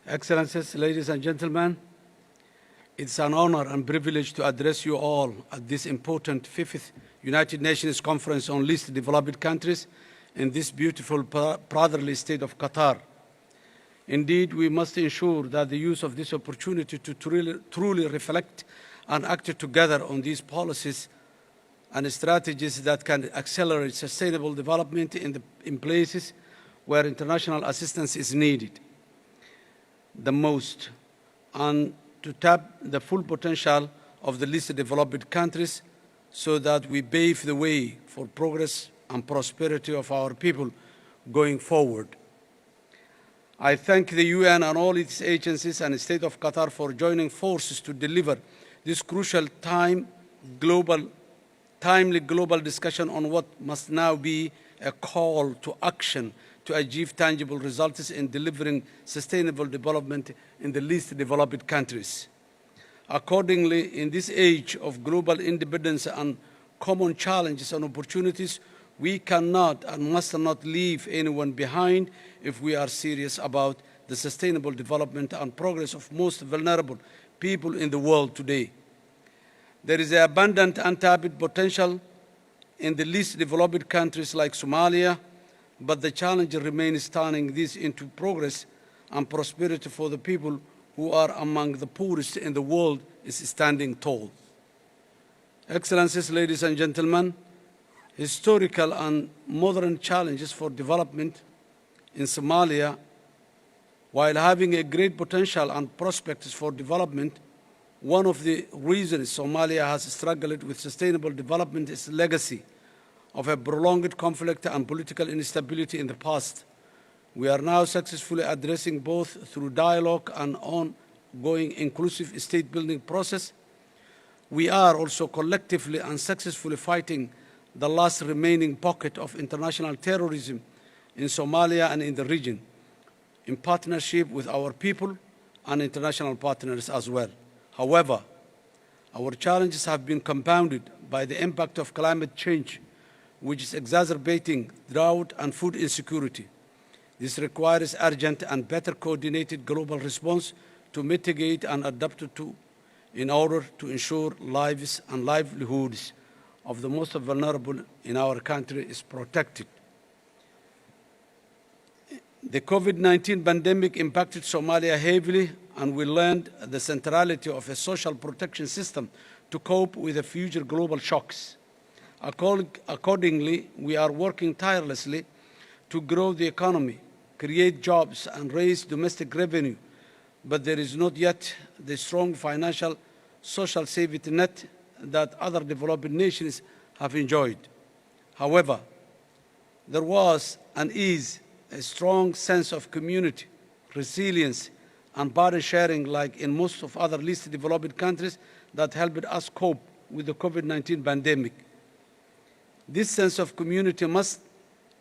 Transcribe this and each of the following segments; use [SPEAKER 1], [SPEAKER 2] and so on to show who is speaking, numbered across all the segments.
[SPEAKER 1] Excellencies, ladies and gentlemen, it's an honor and privilege to address you all at this important 5th United Nations Conference on Least Developed Countries in this beautiful, brotherly state of Qatar. Indeed, we must ensure that the use of this opportunity to truly reflect and act together on these policies and strategies that can accelerate sustainable development in places where international assistance is needed the most, and to tap the full potential of the least developed countries so that we pave the way for progress and prosperity of our people going forward. I thank the UN and all its agencies and the State of Qatar for joining forces to deliver this crucial timely global discussion on what must now be a call to action to achieve tangible results in delivering sustainable development in the least developed countries. Accordingly, in this age of global independence and common challenges and opportunities, we cannot and must not leave anyone behind if we are serious about the sustainable development and progress of most vulnerable people in the world today. There is abundant untapped potential in the least developed countries like Somalia, but the challenge remains turning this into progress and prosperity for the people who are among the poorest in the world is standing tall. Excellencies, ladies and gentlemen, historical and modern challenges for development in Somalia, while having a great potential and prospects for development, one of the reasons Somalia has struggled with sustainable development is legacy of a prolonged conflict and political instability in the past. We are now successfully addressing both through dialogue and ongoing inclusive state-building process. We are also collectively and successfully fighting the last remaining pocket of international terrorism in Somalia and in the region, in partnership with our people and international partners as well. However, our challenges have been compounded by the impact of climate change, which is exacerbating drought and food insecurity. This requires urgent and better coordinated global response to mitigate and adapt to in order to ensure lives and livelihoods of the most vulnerable in our country is protected. The COVID-19 pandemic impacted Somalia heavily, and we learned the centrality of a social protection system to cope with the future global shocks. Accordingly, we are working tirelessly to grow the economy, create jobs, and raise domestic revenue, but there is not yet the strong financial social safety net that other developed nations have enjoyed. However, there was and is a strong sense of community, resilience, and burden sharing like in most of other least developed countries that helped us cope with the COVID-19 pandemic. This sense of community must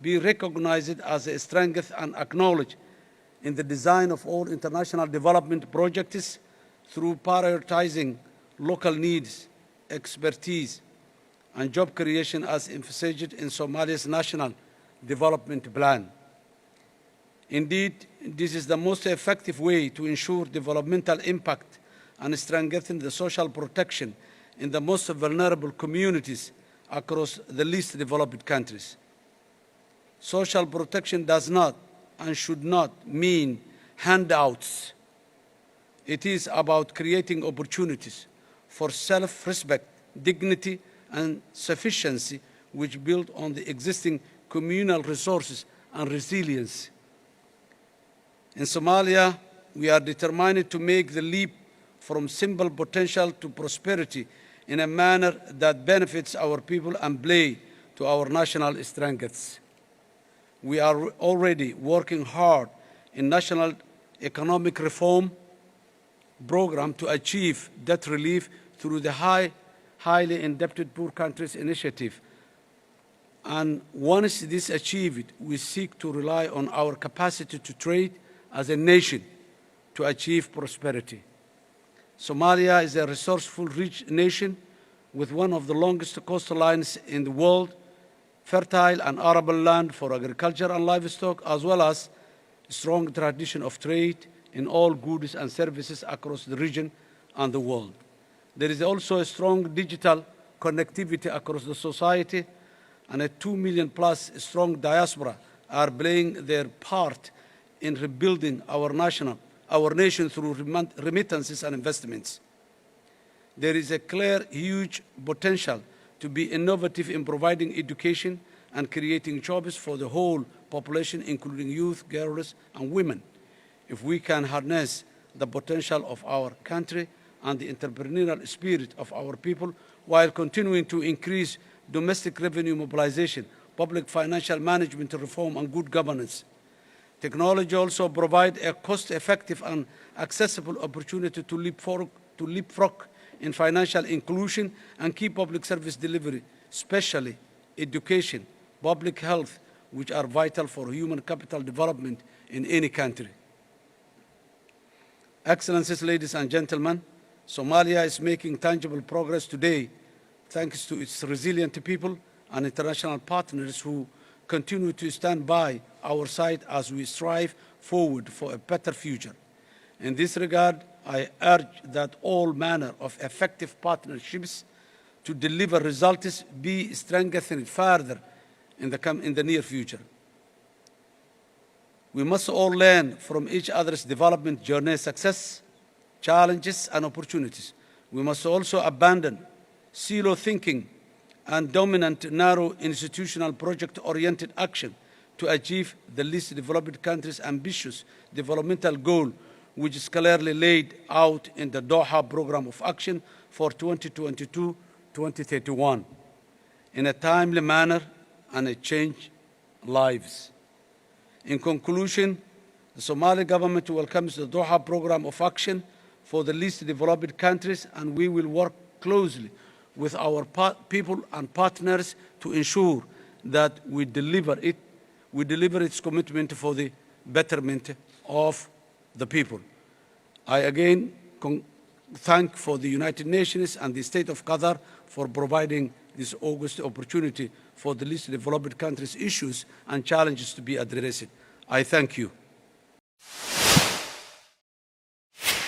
[SPEAKER 1] be recognized as a strength and acknowledged in the design of all international development projects through prioritizing local needs, expertise, and job creation as emphasized in Somalia's National Development Plan. Indeed, this is the most effective way to ensure developmental impact and strengthen the social protection in the most vulnerable communities across the least developed countries. Social protection does not and should not mean handouts. It is about creating opportunities for self-respect, dignity, and sufficiency which build on the existing communal resources and resilience. In Somalia, we are determined to make the leap from simple potential to prosperity in a manner that benefits our people and play to our national strengths. We are already working hard in national economic reform program to achieve debt relief through the highly indebted poor countries initiative. And once this is achieved, we seek to rely on our capacity to trade as a nation to achieve prosperity. Somalia is a resourceful, rich nation with one of the longest coastlines in the world, fertile and arable land for agriculture and livestock, as well as a strong tradition of trade, in all goods and services across the region and the world. There is also a strong digital connectivity across the society, and a 2 million plus strong diaspora are playing their part in rebuilding our nation through remittances and investments. There is a clear, huge potential to be innovative in providing education and creating jobs for the whole population, including youth, girls, and women. If we can harness the potential of our country and the entrepreneurial spirit of our people while continuing to increase domestic revenue mobilization, public financial management reform, and good governance. Technology also provides a cost-effective and accessible opportunity to leapfrog in financial inclusion and key public service delivery, especially education, public health, which are vital for human capital development in any country. Excellencies, ladies and gentlemen, Somalia is making tangible progress today thanks to its resilient people and international partners who continue to stand by our side as we strive forward for a better future. In this regard, I urge that all manner of effective partnerships to deliver results be strengthened further in the near future. We must all learn from each other's development journey, success, challenges, and opportunities. We must also abandon silo thinking and dominant narrow institutional project-oriented action to achieve the least developed countries' ambitious developmental goal, which is clearly laid out in the Doha Programme of Action for 2022-2031 in a timely manner and change lives. In conclusion, the Somali government welcomes the Doha Programme of Action for the least developed countries, and we will work closely with our people and partners to ensure that we deliver its commitment for the betterment of the people. I again thank for the United Nations and the State of Qatar for providing this august opportunity for the least developed countries' issues and challenges to be addressed. I thank you.